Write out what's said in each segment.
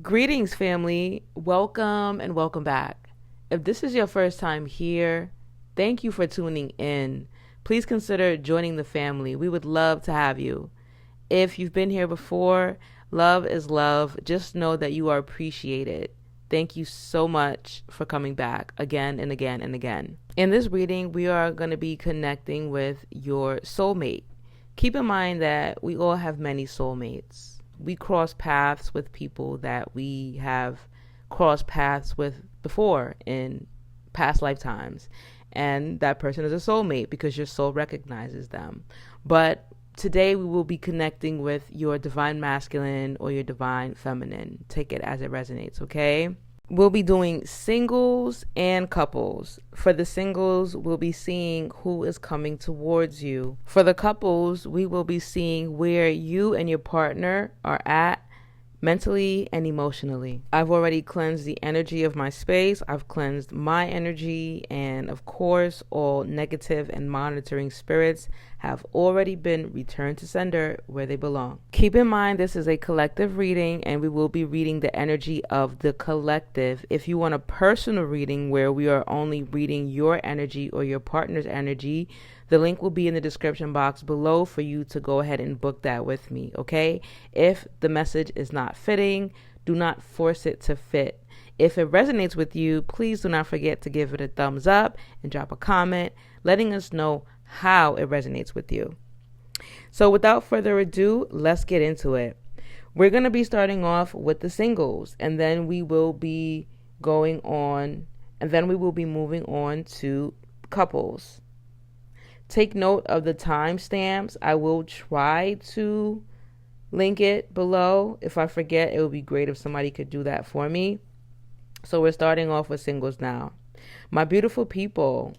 Greetings, family. Welcome and welcome back. If this is your first time here, thank you for tuning in. Please consider joining the family. We would love to have you. If you've been here before, love is love. Just know that you are appreciated. Thank you so much for coming back again and again and again. In this reading, we are going to be connecting with your soulmate. Keep in mind that we all have many soulmates. We cross paths with people that we have crossed paths with before in past lifetimes. And that person is a soulmate because your soul recognizes them. But today we will be connecting with your divine masculine or your divine feminine. Take it as it resonates, okay? We'll be doing singles and couples. For the singles, we'll be seeing who is coming towards you. For the couples, we will be seeing where you and your partner are at mentally and emotionally. I've already cleansed the energy of my space. I've cleansed my energy, and of course, all negative and monitoring spirits have already been returned to sender where they belong. Keep in mind, this is a collective reading, and we will be reading the energy of the collective. If you want a personal reading where we are only reading your energy or your partner's energy, the link will be in the description box below for you to go ahead and book that with me, okay? If the message is not fitting, do not force it to fit. If it resonates with you, please do not forget to give it a thumbs up and drop a comment, letting us know how it resonates with you. So without further ado, let's get into it. We're going to be starting off with the singles, and then we will be moving on to couples. Take note of the timestamps. I will try to link it below. If I forget, it would be great if somebody could do that for me. So we're starting off with singles now. My beautiful people,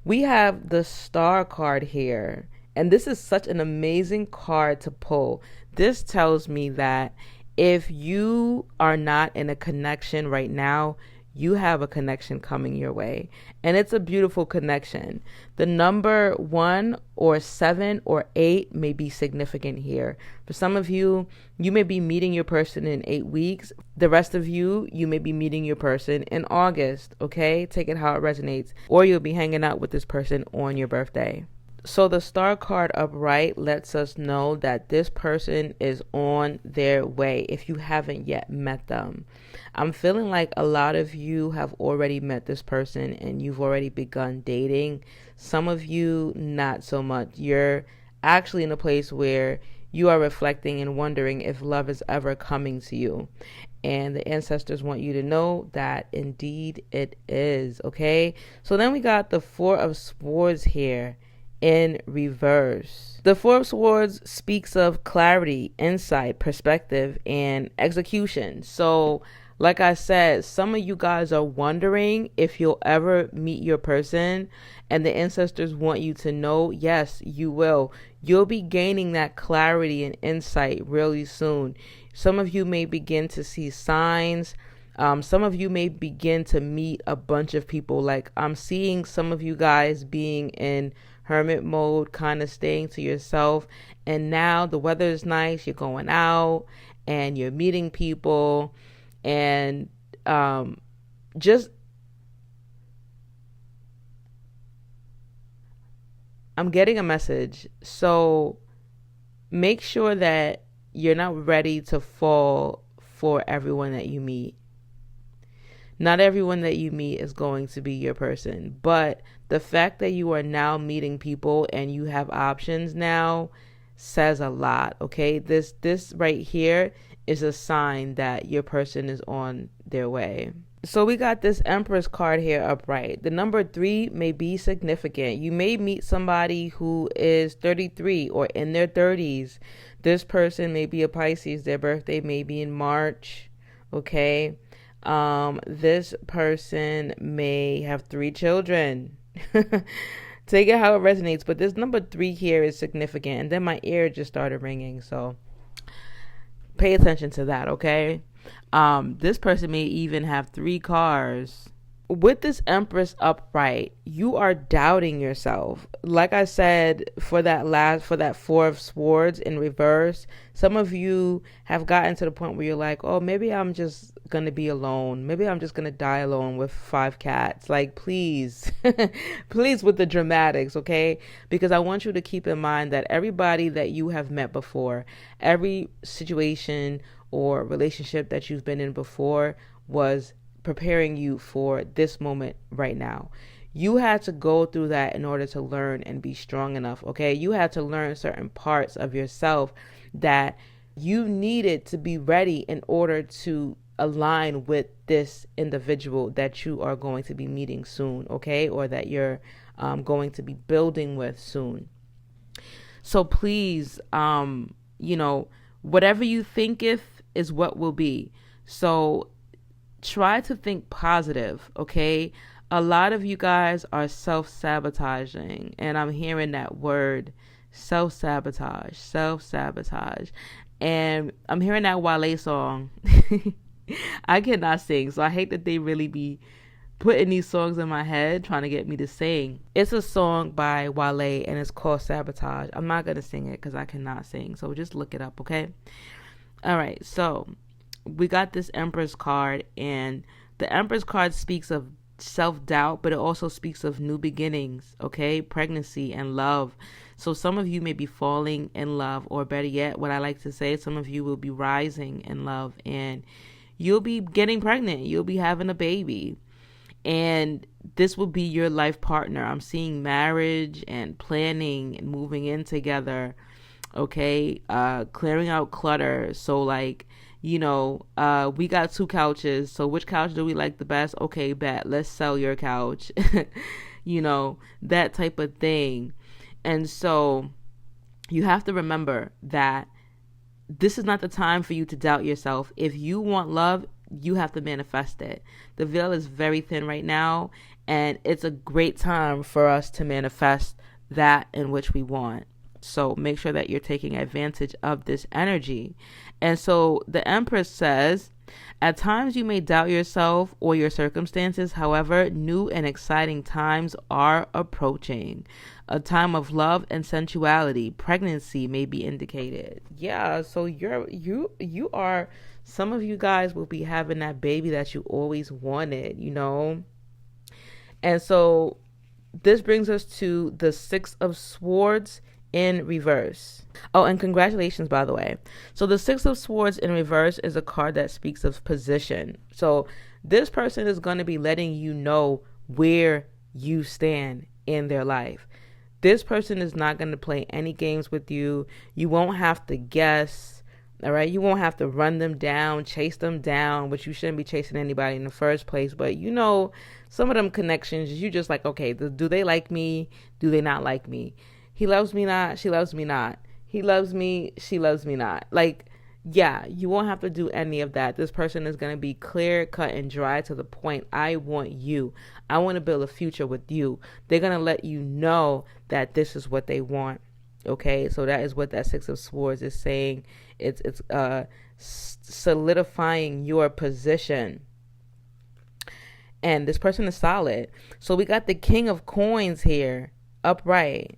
we have the Star card here. And this is such an amazing card to pull. This tells me that if you are not in a connection right now, you have a connection coming your way. And it's a beautiful connection. The number 1 or 7 or 8 may be significant here. For some of you, you may be meeting your person in 8 weeks. The rest of you, you may be meeting your person in August, okay? Take it how it resonates. Or you'll be hanging out with this person on your birthday. So the Star card upright lets us know that this person is on their way if you haven't yet met them. I'm feeling like a lot of you have already met this person and you've already begun dating. Some of you, not so much. You're actually in a place where you are reflecting and wondering if love is ever coming to you. And the ancestors want you to know that indeed it is, okay? So then we got the 4 of Swords here in reverse. The 4 of Swords speaks of clarity, insight, perspective, and execution. So like I said, some of you guys are wondering if you'll ever meet your person, and the ancestors want you to know, yes, you will. You'll be gaining that clarity and insight really soon. Some of you may begin to see signs. Some of you may begin to meet a bunch of people. Like I'm seeing some of you guys being in hermit mode, kind of staying to yourself. And now the weather is nice. You're going out and you're meeting people. And just I'm getting a message. So make sure that you're not ready to fall for everyone that you meet. Not everyone that you meet is going to be your person, but the fact that you are now meeting people and you have options now says a lot, okay? This right here is a sign that your person is on their way. So we got this Empress card here upright. The number 3 may be significant. You may meet somebody who is 33 or in their 30s. This person may be a Pisces. Their birthday may be in March, okay? This person may have 3 children. Take it how it resonates. But this number 3 here is significant. And then my ear just started ringing. So pay attention to that, okay? This person may even have 3 cars. with this Empress upright, you are doubting yourself. Like I said, for that Four of Swords in reverse, some of you have gotten to the point where you're like, oh, maybe I'm just gonna be alone. Maybe I'm just gonna die alone with 5 cats. Like, please, please, with the dramatics, okay? Because I want you to keep in mind that everybody that you have met before, every situation or relationship that you've been in before was preparing you for this moment right now. You had to go through that in order to learn and be strong enough, okay? You had to learn certain parts of yourself that you needed to be ready in order to align with this individual that you are going to be meeting soon, okay? Or that you're going to be building with soon. So please, whatever you thinketh is what will be. So try to think positive, okay? A lot of you guys are self-sabotaging, and I'm hearing that word, self-sabotage, self-sabotage. And I'm hearing that Wale song. I cannot sing, so I hate that they really be putting these songs in my head trying to get me to sing. It's a song by Wale, and it's called Sabotage. I'm not going to sing it because I cannot sing, so just look it up, okay? All right, so we got this Empress card, and the Empress card speaks of self-doubt, but it also speaks of new beginnings, okay? Pregnancy and love. So some of you may be falling in love, or better yet, what I like to say, some of you will be rising in love, and you'll be getting pregnant. You'll be having a baby, and this will be your life partner. I'm seeing marriage and planning and moving in together, okay? Clearing out clutter. So like, we got 2 couches. So which couch do we like the best? Okay, bet. Let's sell your couch. That type of thing. And so you have to remember that this is not the time for you to doubt yourself. If you want love, you have to manifest it. The veil is very thin right now, and it's a great time for us to manifest that in which we want. So make sure that you're taking advantage of this energy. And so the Empress says, at times you may doubt yourself or your circumstances. However, new and exciting times are approaching. A time of love and sensuality. Pregnancy may be indicated. Yeah, so you are, some of you guys will be having that baby that you always wanted, And so this brings us to the 6 of Swords in reverse. Oh, and congratulations, by the way. So the 6 of Swords in reverse is a card that speaks of position. So this person is going to be letting you know where you stand in their life. This person is not going to play any games with you. You won't have to guess. All right. You won't have to run them down, chase them down, which you shouldn't be chasing anybody in the first place. But some of them connections, you just like, okay, do they like me? Do they not like me? He loves me not. She loves me not. He loves me. She loves me not. Like, yeah, you won't have to do any of that. This person is going to be clear, cut, and dry to the point. I want you. I want to build a future with you. They're going to let you know that this is what they want. Okay, so that is what that 6 of Swords is saying. It's solidifying your position. And this person is solid. So we got the King of Coins here, upright.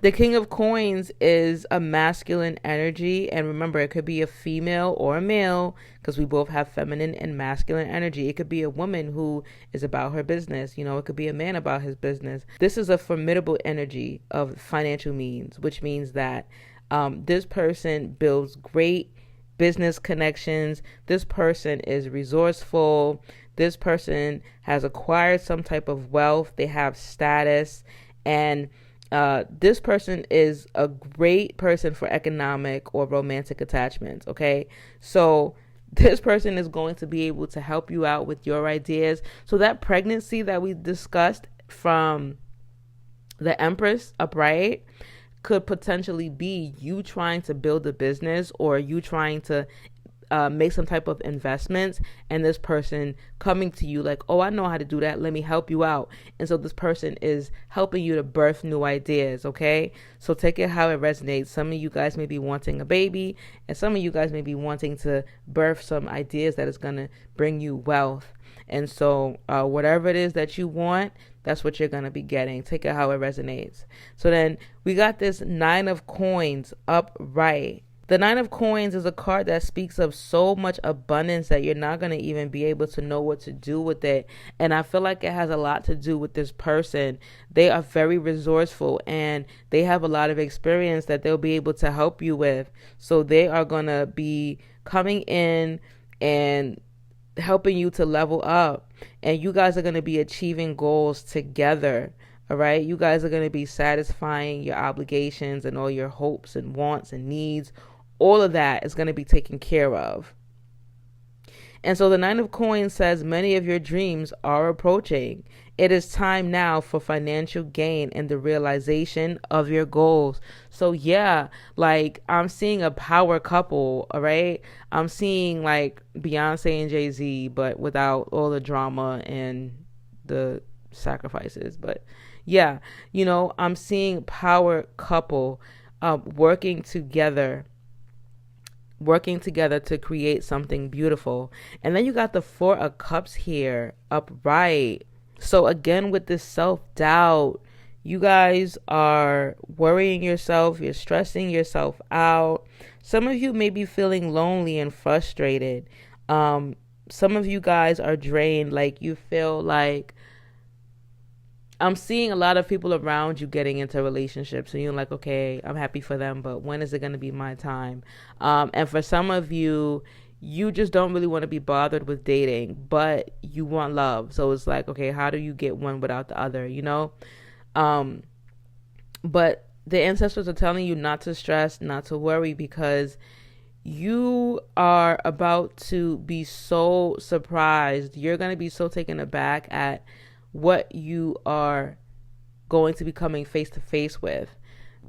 The King of Coins is a masculine energy, and remember, it could be a female or a male, because we both have feminine and masculine energy. It could be a woman who is about her business. It could be a man about his business. This is a formidable energy of financial means, which means that this person builds great business connections. This person is resourceful. This person has acquired some type of wealth. They have status, and this person is a great person for economic or romantic attachments, okay? So this person is going to be able to help you out with your ideas. So that pregnancy that we discussed from the Empress upright could potentially be you trying to build a business, or you trying to make some type of investments, and this person coming to you like, oh, I know how to do that, let me help you out. And so this person is helping you to birth new ideas. Okay, so take it how it resonates. Some of you guys may be wanting a baby, and some of you guys may be wanting to birth some ideas that is going to bring you wealth. And so whatever it is that you want, that's what you're going to be getting. Take it how it resonates. So then we got this 9 of coins upright. The 9 of coins is a card that speaks of so much abundance that you're not going to even be able to know what to do with it. And I feel like it has a lot to do with this person. They are very resourceful and they have a lot of experience that they'll be able to help you with. So they are going to be coming in and helping you to level up. And you guys are going to be achieving goals together. All right. You guys are going to be satisfying your obligations and all your hopes and wants and needs. All of that is going to be taken care of. And so the 9 of coins says many of your dreams are approaching. It is time now for financial gain and the realization of your goals. So yeah, like I'm seeing a power couple, all right? I'm seeing like Beyonce and Jay-Z, but without all the drama and the sacrifices. But yeah, you know, I'm seeing power couple working together to create something beautiful. And then you got the 4 of cups here upright. So again, with this self-doubt, you guys are worrying yourself, you're stressing yourself out. Some of you may be feeling lonely and frustrated. Some of you guys are drained, like you feel like, I'm seeing a lot of people around you getting into relationships, and you're like, okay, I'm happy for them, but when is it going to be my time? And for some of you, you just don't really want to be bothered with dating, but you want love. So it's like, okay, how do you get one without the other, you know? But the ancestors are telling you not to stress, not to worry, because you are about to be so surprised. You're going to be so taken aback at what you are going to be coming face to face with.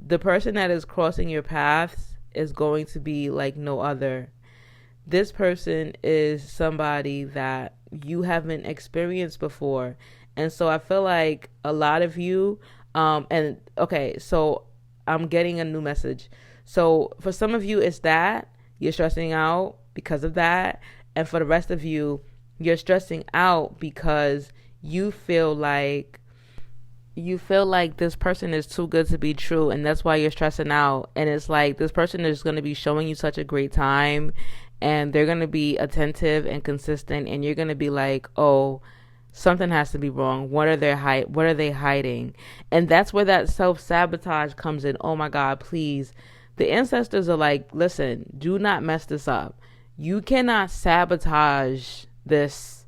The person that is crossing your paths is going to be like no other. This person is somebody that you haven't experienced before. And so I feel like a lot of you, and okay, so I'm getting a new message. So for some of you, it's that you're stressing out because of that. And for the rest of you, you're stressing out because you feel like this person is too good to be true, and that's why you're stressing out. And it's like this person is going to be showing you such a great time, and they're going to be attentive and consistent, and you're going to be like, oh, something has to be wrong. What are they hiding? And that's where that self-sabotage comes in. Oh my God, please. The ancestors are like, listen, do not mess this up. You cannot sabotage this.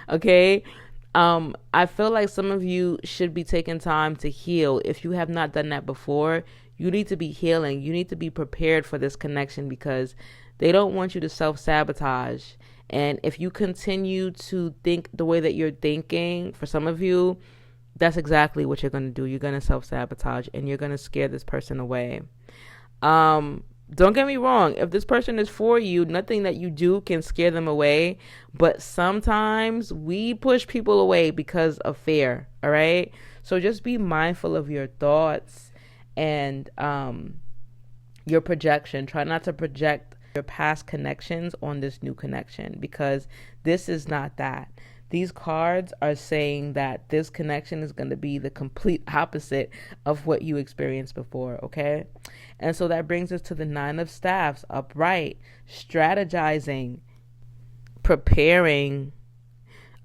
Okay. I feel like some of you should be taking time to heal. If you have not done that before, you need to be healing. You need to be prepared for this connection, because they don't want you to self-sabotage. And if you continue to think the way that you're thinking, for some of you, that's exactly what you're going to do. You're going to self-sabotage, and you're going to scare this person away. Don't get me wrong. If this person is for you, nothing that you do can scare them away. But sometimes we push people away because of fear. All right. So just be mindful of your thoughts and your projection. Try not to project your past connections on this new connection, because this is not that. These cards are saying that this connection is going to be the complete opposite of what you experienced before, okay? And so that brings us to the 9 of staffs, upright, strategizing, preparing.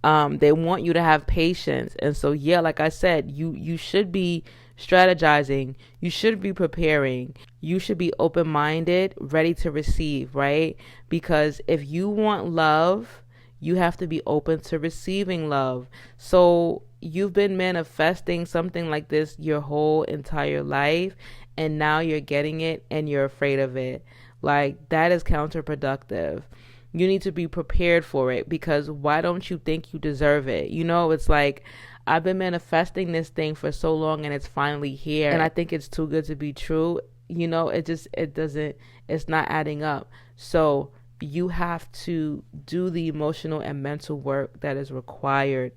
They want you to have patience. And so, yeah, like I said, you should be strategizing. You should be preparing. You should be open-minded, ready to receive, right? Because if you want love, you have to be open to receiving love. So you've been manifesting something like this your whole entire life, and now you're getting it and you're afraid of it. Like, that is counterproductive. You need to be prepared for it, because why don't you think you deserve it? You know, it's like, I've been manifesting this thing for so long and it's finally here, and I think it's too good to be true. it's not adding up. So you have to do the emotional and mental work that is required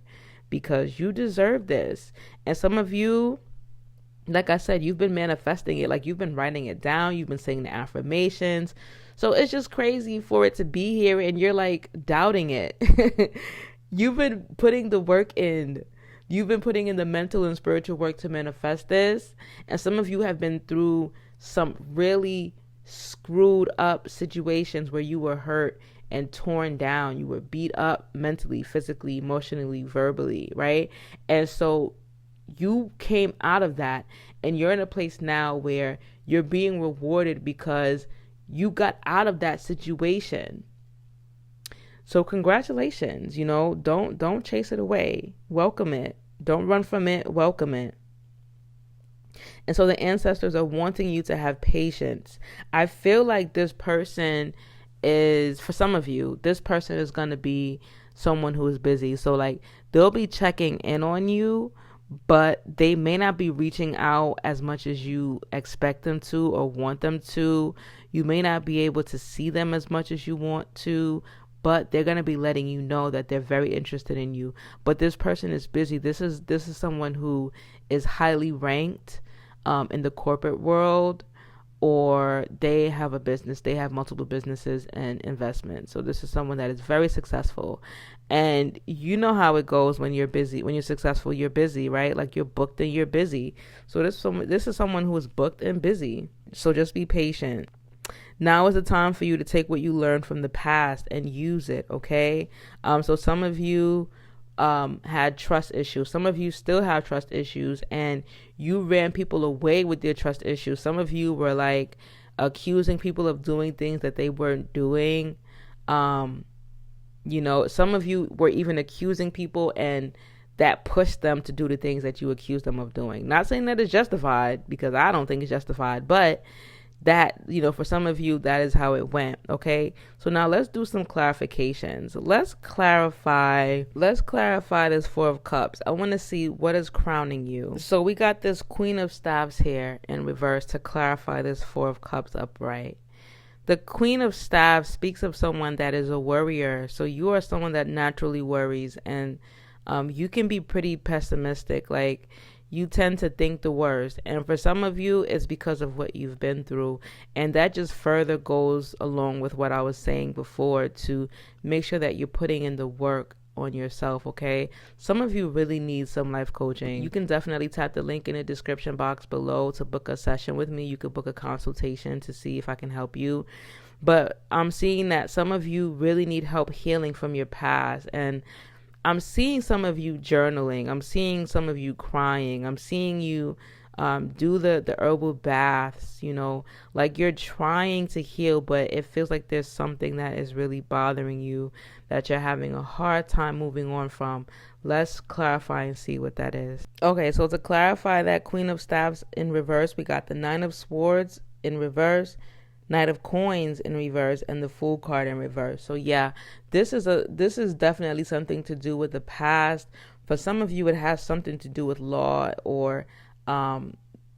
because you deserve this. And some of you, like I said, you've been manifesting it. Like, you've been writing it down, you've been saying the affirmations. So it's just crazy for it to be here and you're like doubting it. You've been putting the work in. You've been putting in the mental and spiritual work to manifest this. And some of you have been through some really screwed up situations where you were hurt and torn down. You were beat up mentally, physically, emotionally, verbally, right? And so you came out of that and you're in a place now where you're being rewarded because you got out of that situation. So congratulations, don't chase it away. Welcome it. Don't run from it. Welcome it. And so the ancestors are wanting you to have patience. I feel like this person is, for some of you, this person is going to be someone who is busy. So like they'll be checking in on you, but they may not be reaching out as much as you expect them to or want them to. You may not be able to see them as much as you want to, but they're going to be letting you know that they're very interested in you. But this person is busy. This is someone who is highly ranked in the corporate world, or they have a business. They have multiple businesses and investments. So this is someone that is very successful. And you know how it goes when you're busy. When you're successful, you're busy, right? Like you're booked and you're busy. So this is someone who is booked and busy. So just be patient. Now is the time for you to take what you learned from the past and use it, okay? So some of you had trust issues. Some of you still have trust issues, and you ran people away with your trust issues. Some of you were like accusing people of doing things that they weren't doing. Some of you were even accusing people, and that pushed them to do the things that you accused them of doing. Not saying that it's justified, because I don't think it's justified, but that, for some of you, that is how it went. Okay. So now let's do some clarifications. Let's clarify this Four of Cups. I want to see what is crowning you. So we got this Queen of Staves here in reverse to clarify this Four of Cups upright. The Queen of Staves speaks of someone that is a worrier. So you are someone that naturally worries, and you can be pretty pessimistic. Like, you tend to think the worst. And for some of you, it's because of what you've been through. And that just further goes along with what I was saying before, to make sure that you're putting in the work on yourself, okay? Some of you really need some life coaching. You can definitely tap the link in the description box below to book a session with me. You could book a consultation to see if I can help you. But I'm seeing that some of you really need help healing from your past. And I'm seeing some of you journaling. I'm seeing some of you crying. I'm seeing you do the herbal baths, like you're trying to heal, but it feels like there's something that is really bothering you that you're having a hard time moving on from. Let's clarify and see what that is. Okay, so to clarify that Queen of Staves in reverse, we got the Nine of Swords in reverse, Knight of Coins in reverse, and the Fool card in reverse. So yeah, this is definitely something to do with the past. For some of you, it has something to do with law or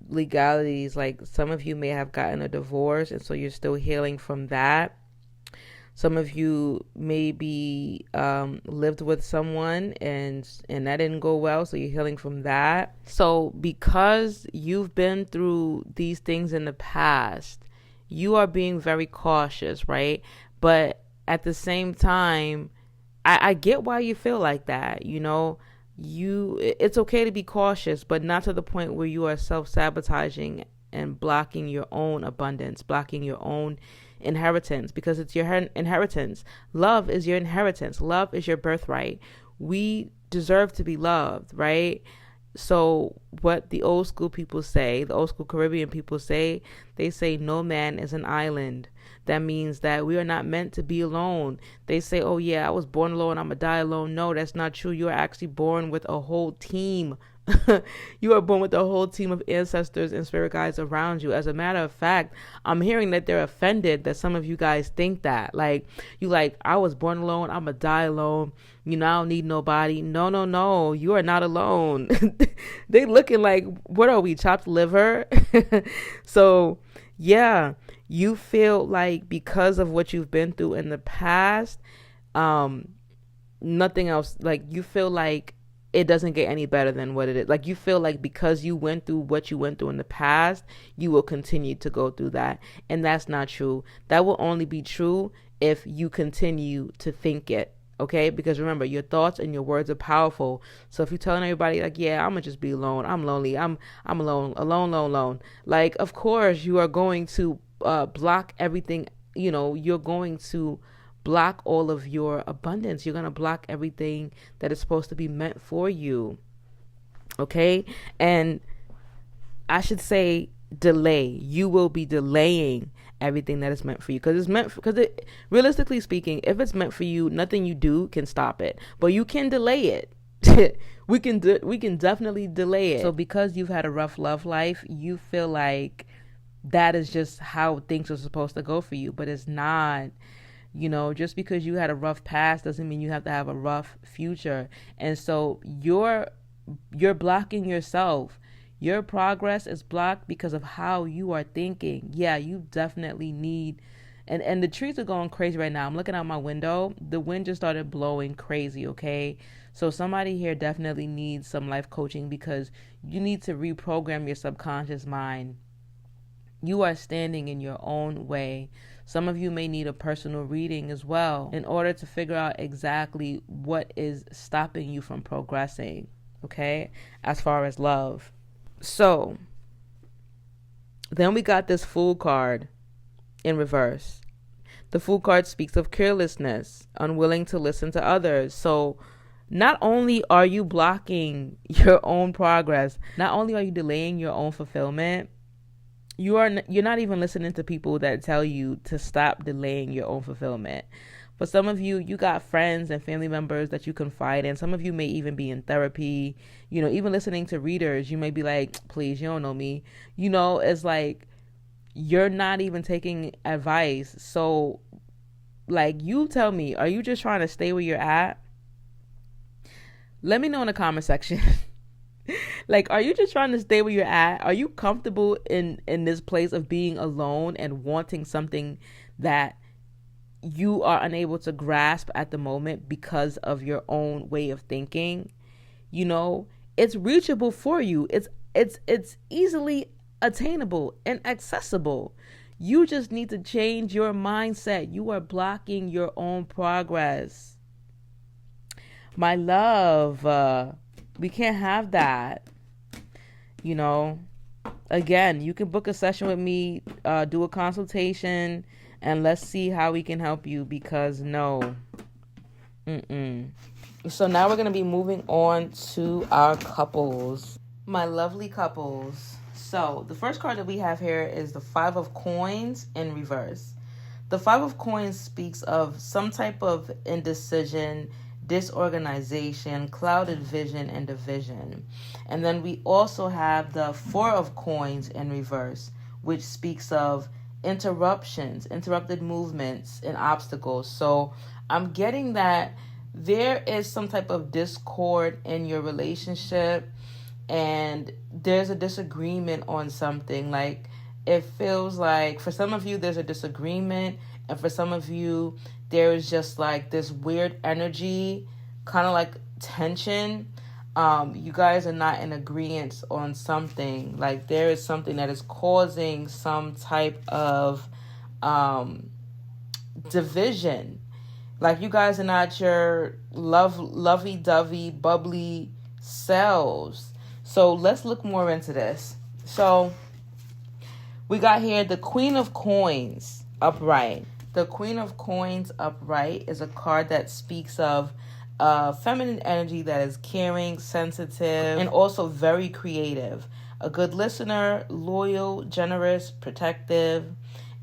legalities. Like, some of you may have gotten a divorce, and so you're still healing from that. Some of you maybe lived with someone and that didn't go well, so you're healing from that. So because you've been through these things in the past, you are being very cautious, right? But at the same time, I get why you feel like that. It's okay to be cautious, but not to the point where you are self-sabotaging and blocking your own abundance, blocking your own inheritance, because it's your inheritance. Love is your inheritance. Love is your birthright. We deserve to be loved, right? So what the old school people say, the old school Caribbean people say, they say no man is an island. That means that we are not meant to be alone. They say, oh yeah, I was born alone, I'm gonna die alone. No, that's not true. You're actually born with a whole team. You are born with a whole team of ancestors and spirit guides around you. As a matter of fact, I'm hearing that they're offended that some of you guys think that. Like, you like, I was born alone, I'm going to die alone. You know, I don't need nobody. No, no, no. You are not alone. They looking like, what are we, chopped liver? So, yeah, you feel like because of what you've been through in the past, nothing else, like you feel like it doesn't get any better than what it is. Like you feel like because you went through what you went through in the past, you will continue to go through that. And that's not true. That will only be true if you continue to think it. Okay, because remember, your thoughts and your words are powerful. So if you're telling everybody like, yeah, I'm gonna just be alone, I'm lonely, I'm alone, like, of course you are going to block everything. You know, you're going to block all of your abundance. You're gonna block everything that is supposed to be meant for you. Okay, and I should say delay. You will be delaying everything that is meant for you, because it's meant because it, realistically speaking, if it's meant for you, nothing you do can stop it, but you can delay it. We can definitely delay it. So because you've had a rough love life, you feel like that is just how things are supposed to go for you, but it's not. You know, just because you had a rough past doesn't mean you have to have a rough future. And so you're blocking yourself. Your progress is blocked because of how you are thinking. Yeah, you definitely need, and the trees are going crazy right now. I'm looking out my window. The wind just started blowing crazy, okay? So somebody here definitely needs some life coaching, because you need to reprogram your subconscious mind. You are standing in your own way. Some of you may need a personal reading as well in order to figure out exactly what is stopping you from progressing, okay, as far as love. So then we got this Fool card in reverse. The Fool card speaks of carelessness, unwilling to listen to others. So not only are you blocking your own progress, not only are you delaying your own fulfillment, you're not even listening to people that tell you to stop delaying your own fulfillment. For some of you, you got friends and family members that you confide in. Some of you may even be in therapy. You know, even listening to readers, you may be like, please, you don't know me. You know, it's like you're not even taking advice. So, like, you tell me, are you just trying to stay where you're at? Let me know in the comment section. Like, are you just trying to stay where you're at? Are you comfortable in this place of being alone and wanting something that you are unable to grasp at the moment because of your own way of thinking? You know, it's reachable for you. It's easily attainable and accessible. You just need to change your mindset. You are blocking your own progress. My love, we can't have that. You know, again, you can book a session with me, do a consultation, and let's see how we can help you, because no. So now we're going to be moving on to our couples. My lovely couples. So the first card that we have here is the Five of Coins in reverse. The Five of Coins speaks of some type of indecision, disorganization, clouded vision, and division. And then we also have the Four of Coins in reverse, which speaks of interruptions, interrupted movements, and obstacles. So I'm getting that there is some type of discord in your relationship, and there's a disagreement on something. Like, it feels like for some of you there's a disagreement, and for some of you there is just like this weird energy, kind of like tension. You guys are not in agreement on something. Like, there is something that is causing some type of division. Like, you guys are not your lovey-dovey, bubbly selves. So let's look more into this. So we got here the Queen of Coins upright. The Queen of Coins upright is a card that speaks of feminine energy that is caring, sensitive, and also very creative. A good listener, loyal, generous, protective.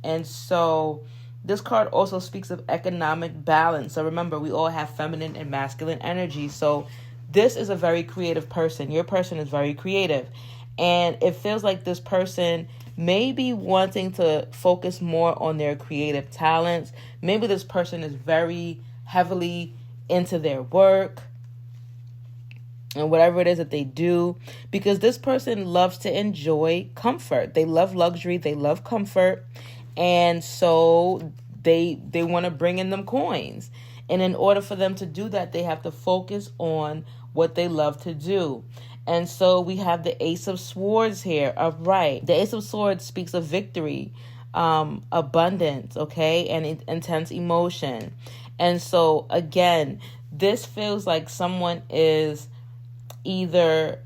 And so this card also speaks of economic balance. So remember, we all have feminine and masculine energy. So this is a very creative person. Your person is very creative. And it feels like this person may be wanting to focus more on their creative talents. Maybe this person is very heavily into their work and whatever it is that they do, because this person loves to enjoy comfort. They love luxury. They love comfort. And so they want to bring in them coins. And in order for them to do that, they have to focus on what they love to do. And so we have the Ace of Swords here. Upright. The Ace of Swords speaks of victory, abundance, okay, and intense emotion. And so, again, this feels like someone is either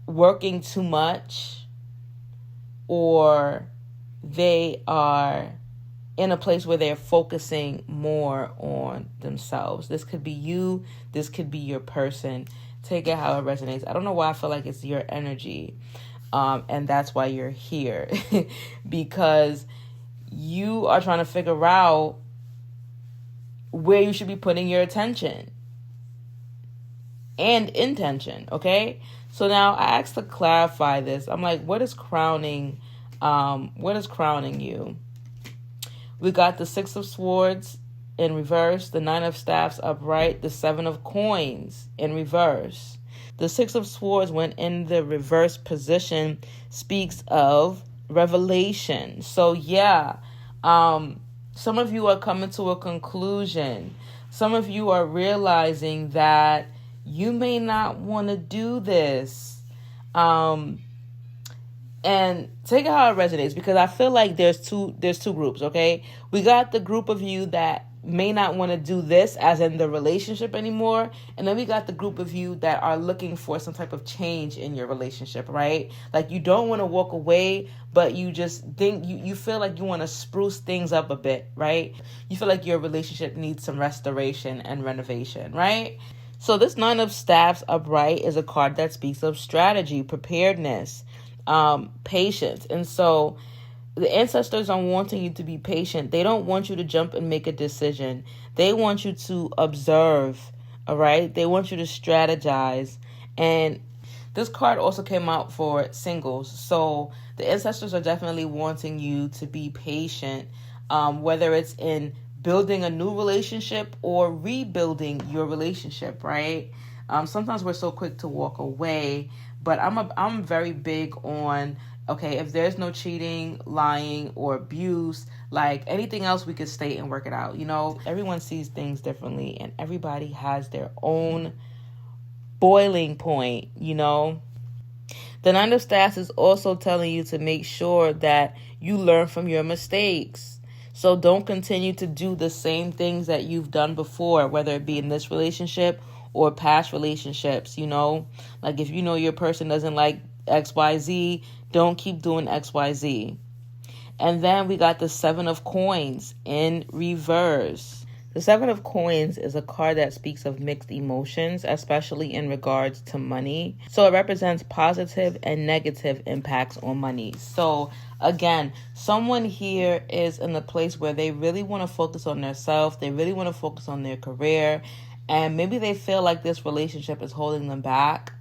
working too much or they are in a place where they're focusing more on themselves. This could be you. This could be your person. Take it how it resonates. I don't know why I feel like it's your energy. And that's why you're here. Because you are trying to figure out where you should be putting your attention and intention, okay? So now I asked to clarify this. I'm like, what is crowning you? We got the Six of Swords in reverse, the Nine of Staffs upright, the Seven of Coins in reverse. The Six of Swords, when in the reverse position, speaks of revelation. So yeah, some of you are coming to a conclusion. Some of you are realizing that you may not want to do this. And take it how it resonates, because I feel like there's two groups, okay? We got the group of you that may not want to do this as in the relationship anymore. And then we got the group of you that are looking for some type of change in your relationship, right? Like you don't want to walk away, but you just think you feel like you want to spruce things up a bit, right? You feel like your relationship needs some restoration and renovation, right? So this Nine of Staffs upright is a card that speaks of strategy, preparedness, patience. And so the ancestors are wanting you to be patient. They don't want you to jump and make a decision. They want you to observe, all right? They want you to strategize. And this card also came out for singles. So the ancestors are definitely wanting you to be patient, whether it's in building a new relationship or rebuilding your relationship, right? Sometimes we're so quick to walk away, but I'm very big on, okay, if there's no cheating, lying, or abuse, like anything else, we could stay and work it out. You know, everyone sees things differently and everybody has their own boiling point, you know. The Nine of Staffs is also telling you to make sure that you learn from your mistakes. So don't continue to do the same things that you've done before, whether it be in this relationship or past relationships, you know. Like if you know your person doesn't like XYZ, don't keep doing XYZ. And then we got the Seven of Coins in reverse. The Seven of Coins is a card that speaks of mixed emotions, especially in regards to money. So it represents positive and negative impacts on money. So again, someone here is in the place where they really want to focus on themselves. They really want to focus on their career. And maybe they feel like this relationship is holding them back.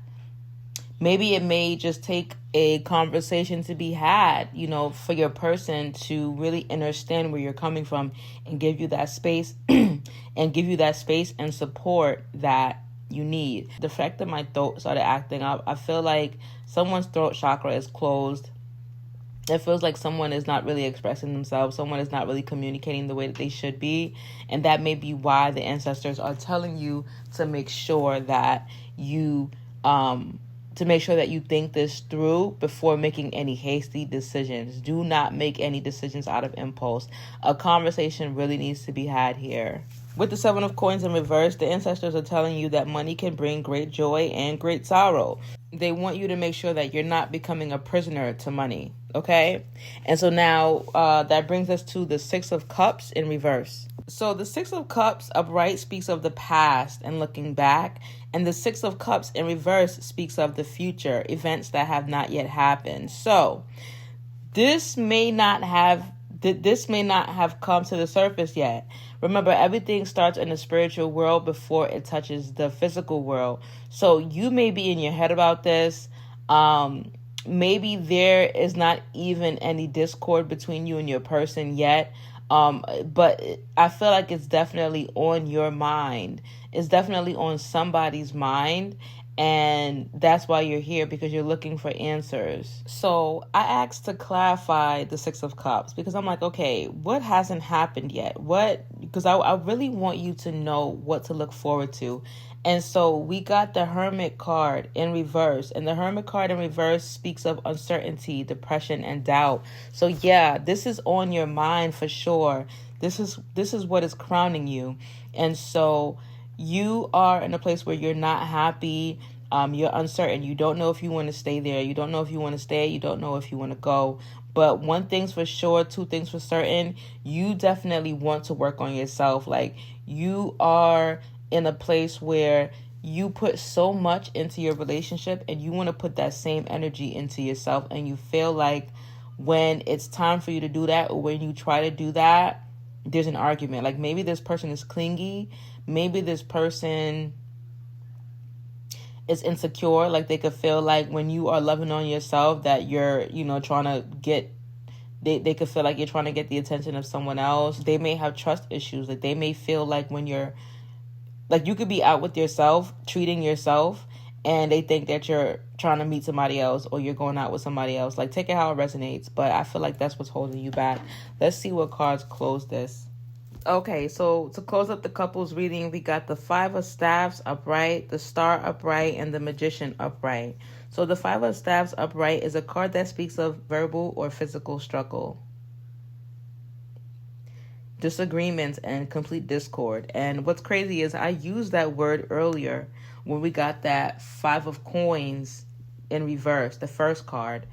Maybe it may just take a conversation to be had, you know, for your person to really understand where you're coming from and give you that space and give you that space and support that you need. The fact that my throat started acting up, I feel like someone's throat chakra is closed. It feels like someone is not really expressing themselves. Someone is not really communicating the way that they should be. And that may be why the ancestors are telling you to make sure that you think this through before making any hasty decisions. Do not make any decisions out of impulse. A conversation really needs to be had here. With the Seven of Coins in reverse, the ancestors are telling you that money can bring great joy and great sorrow. They want you to make sure that you're not becoming a prisoner to money, okay? And so now that brings us to the Six of Cups in reverse. So the Six of Cups upright speaks of the past and looking back. And the Six of Cups in reverse speaks of the future, events that have not yet happened. So this may not have this may not have come to the surface yet. Remember, everything starts in the spiritual world before it touches the physical world. So you may be in your head about this. Maybe there is not even any discord between you and your person yet. But I feel like it's definitely on your mind. It's definitely on somebody's mind. And that's why you're here, because you're looking for answers. So I asked to clarify the Six of Cups, because I'm like, okay, what hasn't happened yet? Because I really want you to know what to look forward to. And so we got the Hermit card in reverse. And the Hermit card in reverse speaks of uncertainty, depression, and doubt. So yeah, this is on your mind for sure. This is what is crowning you. And so you are in a place where you're not happy. You're uncertain. You don't know if you want to stay there. You don't know if you want to stay. You don't know if you want to go. But one thing's for sure, two things for certain. You definitely want to work on yourself. Like, you are in a place where you put so much into your relationship, and you want to put that same energy into yourself. And you feel like when it's time for you to do that, or when you try to do that, there's an argument. Like, maybe this person is clingy. Maybe this person is insecure. Like, they could feel like when you are loving on yourself that you're, trying to get, they could feel like you're trying to get the attention of someone else. They may have trust issues. Like, they may feel like when you're, like, you could be out with yourself, treating yourself, and they think that you're trying to meet somebody else, or you're going out with somebody else. Like, take it how it resonates. But I feel like that's what's holding you back. Let's see what cards close this. Okay, so to close up the couples reading, we got the Five of Staves upright, the Star upright, and the Magician upright. So the Five of Staves upright is a card that speaks of verbal or physical struggle, disagreements, and complete discord. And what's crazy is I used that word earlier when we got that Five of Coins in reverse, the first card.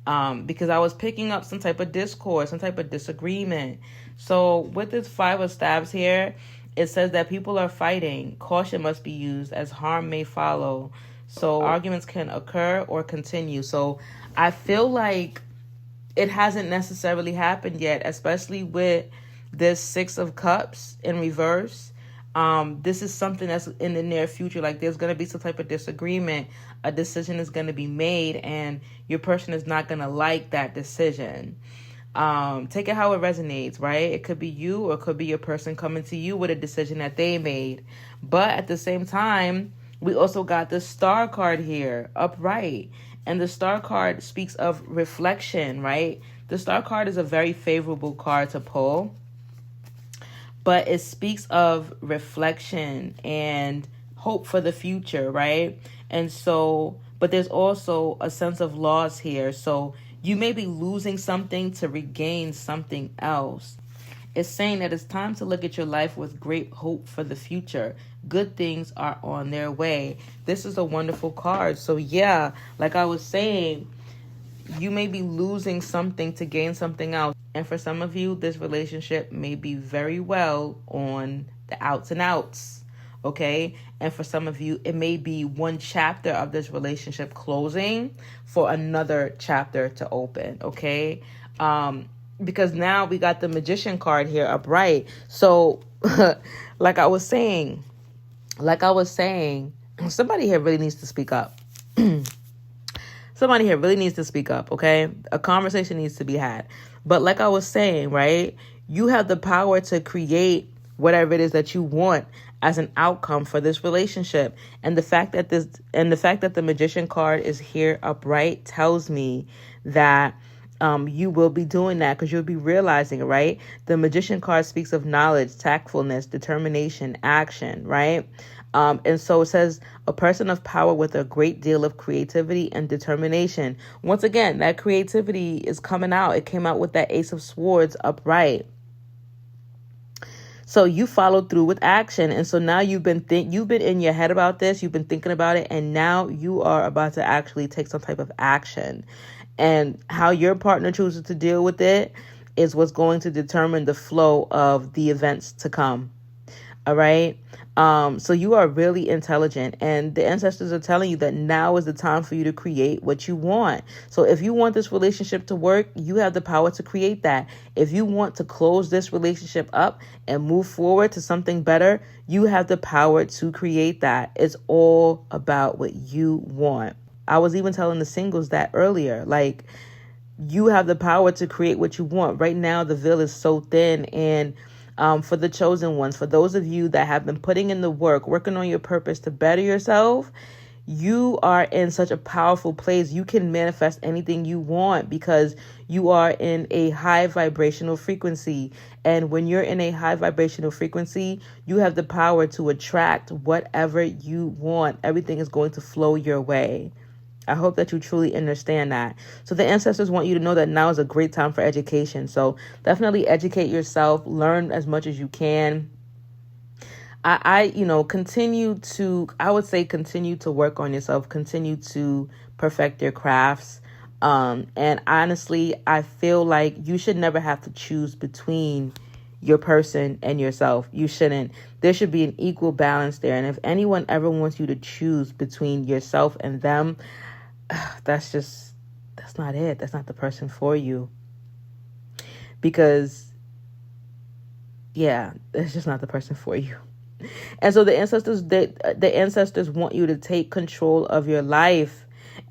Because I was picking up some type of discord, some type of disagreement. So with this Five of Staves here, it says that people are fighting. Caution must be used as harm may follow. So arguments can occur or continue. So I feel like it hasn't necessarily happened yet, especially with this Six of Cups in reverse. This is something that's in the near future. Like, there's going to be some type of disagreement. A decision is going to be made, and your person is not going to like that decision. Take it how it resonates, right? It could be you, or it could be your person coming to you with a decision that they made. But at the same time, we also got the Star card here, upright. And the Star card speaks of reflection, right? The Star card is a very favorable card to pull, but it speaks of reflection and hope for the future, right? And so, but there's also a sense of loss here. So you may be losing something to regain something else. It's saying that it's time to look at your life with great hope for the future. Good things are on their way. This is a wonderful card. So yeah, like I was saying, you may be losing something to gain something else. And for some of you, this relationship may be very well on the outs and outs, okay? And for some of you, it may be one chapter of this relationship closing for another chapter to open, okay? Because now we got the Magician card here upright. So, like I was saying, somebody here really needs to speak up. Somebody here really needs to speak up, okay? A conversation needs to be had. But like I was saying, right? You have the power to create whatever it is that you want as an outcome for this relationship. And the fact that the Magician card is here upright tells me that you will be doing that, because you'll be realizing it, right? The Magician card speaks of knowledge, tactfulness, determination, action, right? And so it says a person of power with a great deal of creativity and determination. Once again, that creativity is coming out. It came out with that Ace of Swords upright. So you followed through with action. And so now you've been in your head about this. You've been thinking about it. And now you are about to actually take some type of action. And how your partner chooses to deal with it is what's going to determine the flow of the events to come. All right. So you are really intelligent, and the ancestors are telling you that now is the time for you to create what you want. So if you want this relationship to work, you have the power to create that. If you want to close this relationship up and move forward to something better, you have the power to create that. It's all about what you want. I was even telling the singles that earlier, like, you have the power to create what you want. Right now, the veil is so thin. And for the chosen ones, for those of you that have been putting in the work, working on your purpose to better yourself, you are in such a powerful place. You can manifest anything you want because you are in a high vibrational frequency. And when you're in a high vibrational frequency, you have the power to attract whatever you want. Everything is going to flow your way. I hope that you truly understand that. So the ancestors want you to know that now is a great time for education. So definitely educate yourself, learn as much as you can. Continue to, I would say, continue to work on yourself, continue to perfect your crafts. And honestly, I feel like you should never have to choose between your person and yourself. You shouldn't. There should be an equal balance there. And if anyone ever wants you to choose between yourself and them, that's not it. That's not the person for you. Because, yeah, it's just not the person for you. And so the ancestors want you to take control of your life.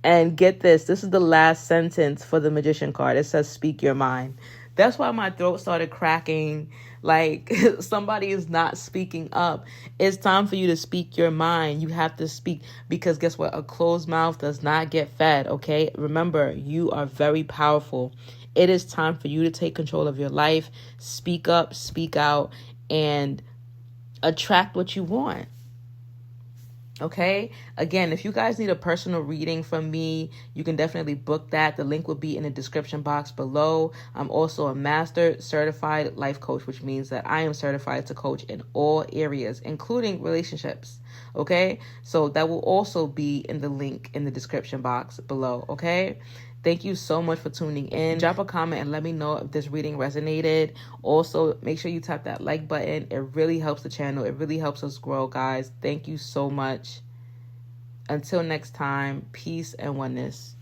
And get this is the last sentence for the Magician card. It says, speak your mind. That's why my throat started cracking. Like, somebody is not speaking up. It's time for you to speak your mind. You have to speak, because guess what? A closed mouth does not get fed, okay? Remember, you are very powerful. It is time for you to take control of your life. Speak up, speak out, and attract what you want. Okay. Again, if you guys need a personal reading from me, you can definitely book that. The link will be in the description box below. I'm also a master certified life coach, which means that I am certified to coach in all areas, including relationships. Okay. So that will also be in the link in the description box below. Okay. Thank you so much for tuning in. Drop a comment and let me know if this reading resonated. Also, make sure you tap that like button. It really helps the channel. It really helps us grow, guys. Thank you so much. Until next time, peace and oneness.